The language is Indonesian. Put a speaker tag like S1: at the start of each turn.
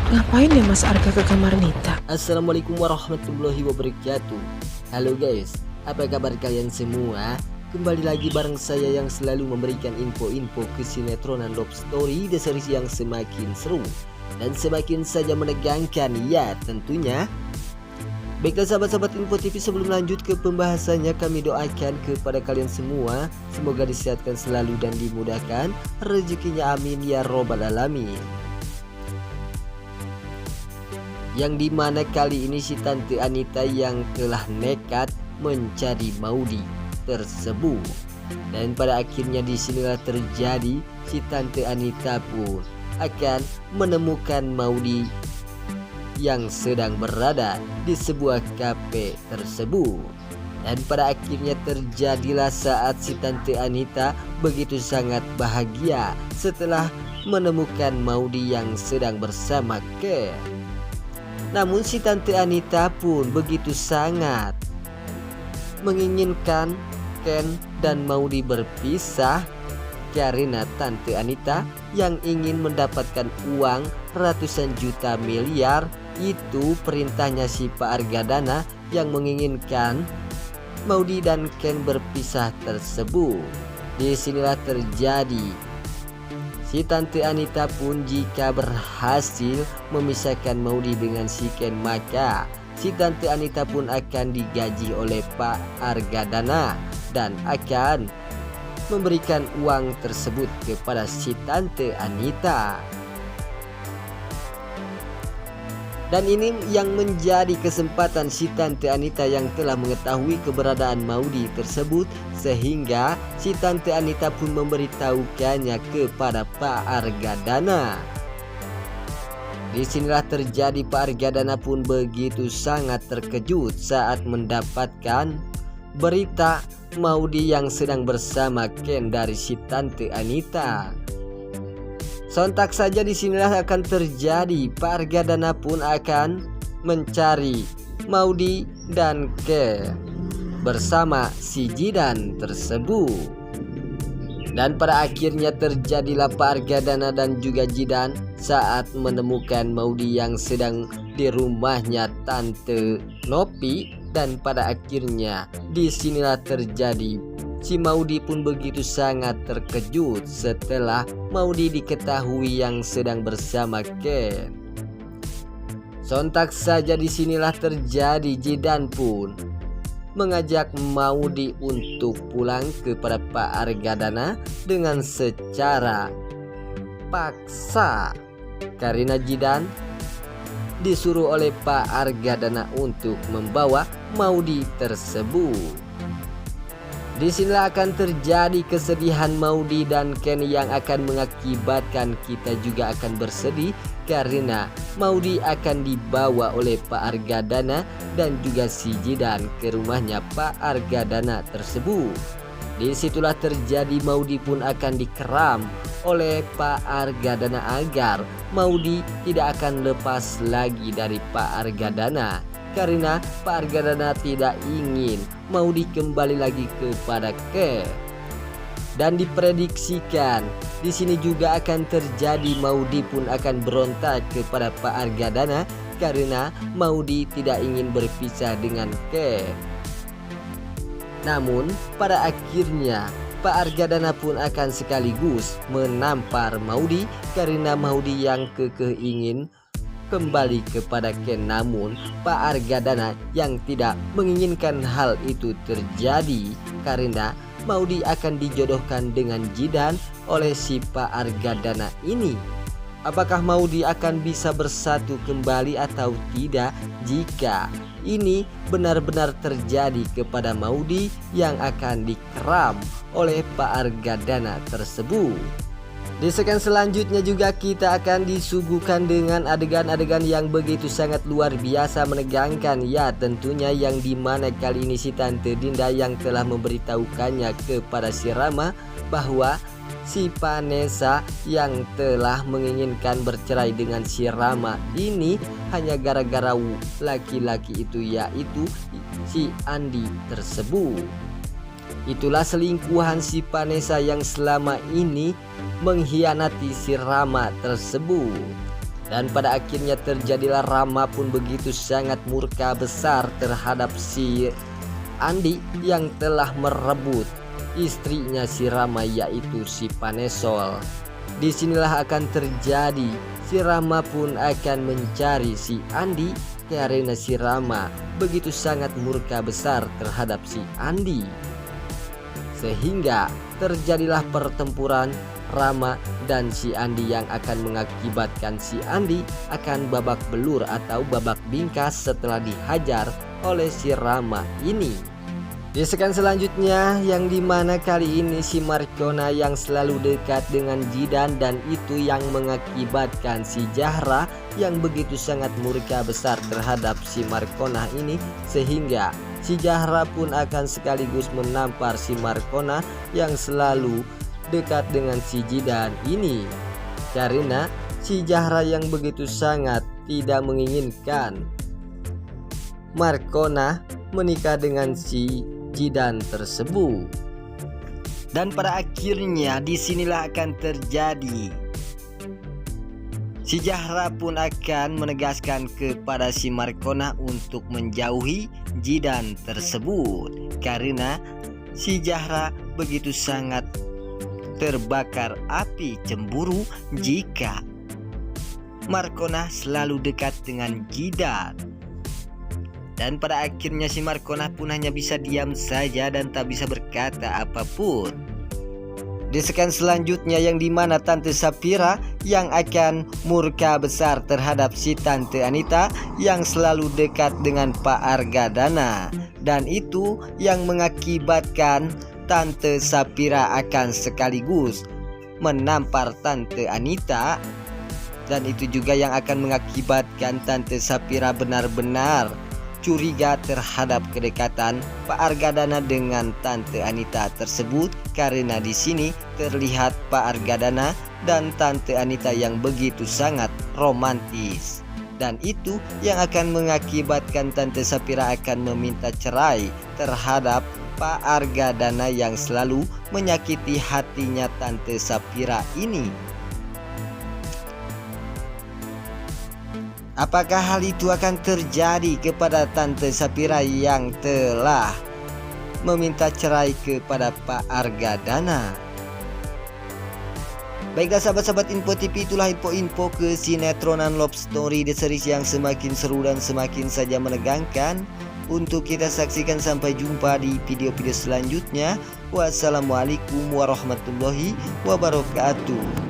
S1: Ngapain ya Mas Arga ke kamar Nita?
S2: Assalamualaikum warahmatullahi wabarakatuh. Halo guys, apa kabar kalian semua? Kembali lagi bareng saya yang selalu memberikan info-info kesinetron dan love story di series yang semakin seru dan semakin saja menegangkan ya tentunya. Baiklah sahabat-sahabat Info TV, sebelum lanjut ke pembahasannya, kami doakan kepada kalian semua semoga disehatkan selalu dan dimudahkan rezekinya, amin ya robbal alamin. Yang dimana kali ini si Tante Anita yang telah nekat mencari Maudy tersebut, dan pada akhirnya disinilah terjadi si Tante Anita pun akan menemukan Maudy yang sedang berada di sebuah kafe tersebut. Dan pada akhirnya terjadilah saat si Tante Anita begitu sangat bahagia setelah menemukan Maudy yang sedang bersama Ken. Namun si Tante Anita pun begitu sangat menginginkan Ken dan Maudy berpisah, karena Tante Anita yang ingin mendapatkan uang ratusan juta miliar. Itu perintahnya si Pak Argadana yang menginginkan Maudy dan Ken berpisah tersebut. Disinilah terjadi si Tante Anita pun jika berhasil memisahkan Maudy dengan si Ken, maka si Tante Anita pun akan digaji oleh Pak Argadana dan akan memberikan uang tersebut kepada si Tante Anita. Dan ini yang menjadi kesempatan si Tante Anita yang telah mengetahui keberadaan Maudy tersebut, sehingga si Tante Anita pun memberitahukannya kepada Pak Argadana. Disinilah terjadi Pak Argadana pun begitu sangat terkejut saat mendapatkan berita Maudy yang sedang bersama Ken dari si Tante Anita. Sontak saja disinilah akan terjadi Pak Argadana pun akan mencari Maudy dan Ken bersama si Jidan tersebut. Dan pada akhirnya terjadilah Pak Argadana dan juga Jidan saat menemukan Maudy yang sedang di rumahnya Tante Nopi. Dan pada akhirnya disinilah terjadi si Maudy pun begitu sangat terkejut setelah Maudy diketahui yang sedang bersama Ken. Sontak saja disinilah terjadi Jidan pun mengajak Maudy untuk pulang kepada Pak Argadana dengan secara paksa, karena Jidan disuruh oleh Pak Argadana untuk membawa Maudy tersebut. Disinilah akan terjadi kesedihan Maudy dan Ken yang akan mengakibatkan kita juga akan bersedih, karena Maudy akan dibawa oleh Pak Argadana dan juga si Jidan ke rumahnya Pak Argadana tersebut. Disitulah terjadi Maudy pun akan dikeram oleh Pak Argadana agar Maudy tidak akan lepas lagi dari Pak Argadana, karena Pak Argadana tidak ingin Maudy kembali lagi kepada Ken. Dan diprediksikan di sini juga akan terjadi Maudy pun akan berontak kepada Pak Argadana karena Maudy tidak ingin berpisah dengan Ken. Namun pada akhirnya Pak Argadana pun akan sekaligus menampar Maudy karena Maudy yang kekeh ingin kembali kepada Ken. Namun Pak Argadana yang tidak menginginkan hal itu terjadi karena Maudy akan dijodohkan dengan Jidan oleh si Pak Argadana ini. Apakah Maudy akan bisa bersatu kembali atau tidak jika ini benar-benar terjadi kepada Maudy yang akan dikeram oleh Pak Argadana tersebut? Di segmen selanjutnya juga kita akan disuguhkan dengan adegan-adegan yang begitu sangat luar biasa menegangkan ya tentunya, yang dimana kali ini si Tante Dinda yang telah memberitahukannya kepada si Rama bahwa si Vanessa yang telah menginginkan bercerai dengan si Rama ini hanya gara-gara laki-laki itu, yaitu si Andi tersebut. Itulah selingkuhan si Vanessa yang selama ini mengkhianati si Rama tersebut. Dan pada akhirnya terjadilah Rama pun begitu sangat murka besar terhadap si Andi yang telah merebut istrinya si Rama, yaitu si Panesol. Disinilah akan terjadi, si Rama pun akan mencari si Andi karena si Rama begitu sangat murka besar terhadap si Andi. Sehingga terjadilah pertempuran Rama dan si Andi yang akan mengakibatkan si Andi akan babak belur atau babak bingkas setelah dihajar oleh si Rama ini. Di sekan selanjutnya yang dimana kali ini si Markona yang selalu dekat dengan Jidan, dan itu yang mengakibatkan si Zahra yang begitu sangat murka besar terhadap si Markona ini, sehingga si Zahra pun akan sekaligus menampar si Markona yang selalu dekat dengan si Jidan ini, karena si Zahra yang begitu sangat tidak menginginkan Markona menikah dengan si Jidan tersebut. Dan pada akhirnya disinilah akan terjadi, si Zahra pun akan menegaskan kepada si Markona untuk menjauhi Jidan tersebut, karena si Zahra begitu sangat terbakar api cemburu jika Markona selalu dekat dengan Jidan. Dan pada akhirnya si Markona pun hanya bisa diam saja dan tak bisa berkata apapun. Di sekan selanjutnya yang dimana Tante Sapira yang akan murka besar terhadap si Tante Anita yang selalu dekat dengan Pak Argadana, dan itu yang mengakibatkan Tante Sapira akan sekaligus menampar Tante Anita, dan itu juga yang akan mengakibatkan Tante Sapira benar-benar curiga terhadap kedekatan Pak Argadana dengan Tante Anita tersebut, karena di sini terlihat Pak Argadana dan Tante Anita yang begitu sangat romantis, dan itu yang akan mengakibatkan Tante Sapira akan meminta cerai terhadap Pak Argadana yang selalu menyakiti hatinya Tante Sapira ini. Apakah hal itu akan terjadi kepada Tante Sapira yang telah meminta cerai kepada Pak Argadana? Baiklah sahabat-sahabat Info TV, itulah info-info kesinetроnan Love Story The Series yang semakin seru dan semakin saja menegangkan untuk kita saksikan. Sampai jumpa di video-video selanjutnya. Wassalamualaikum warahmatullahi wabarakatuh.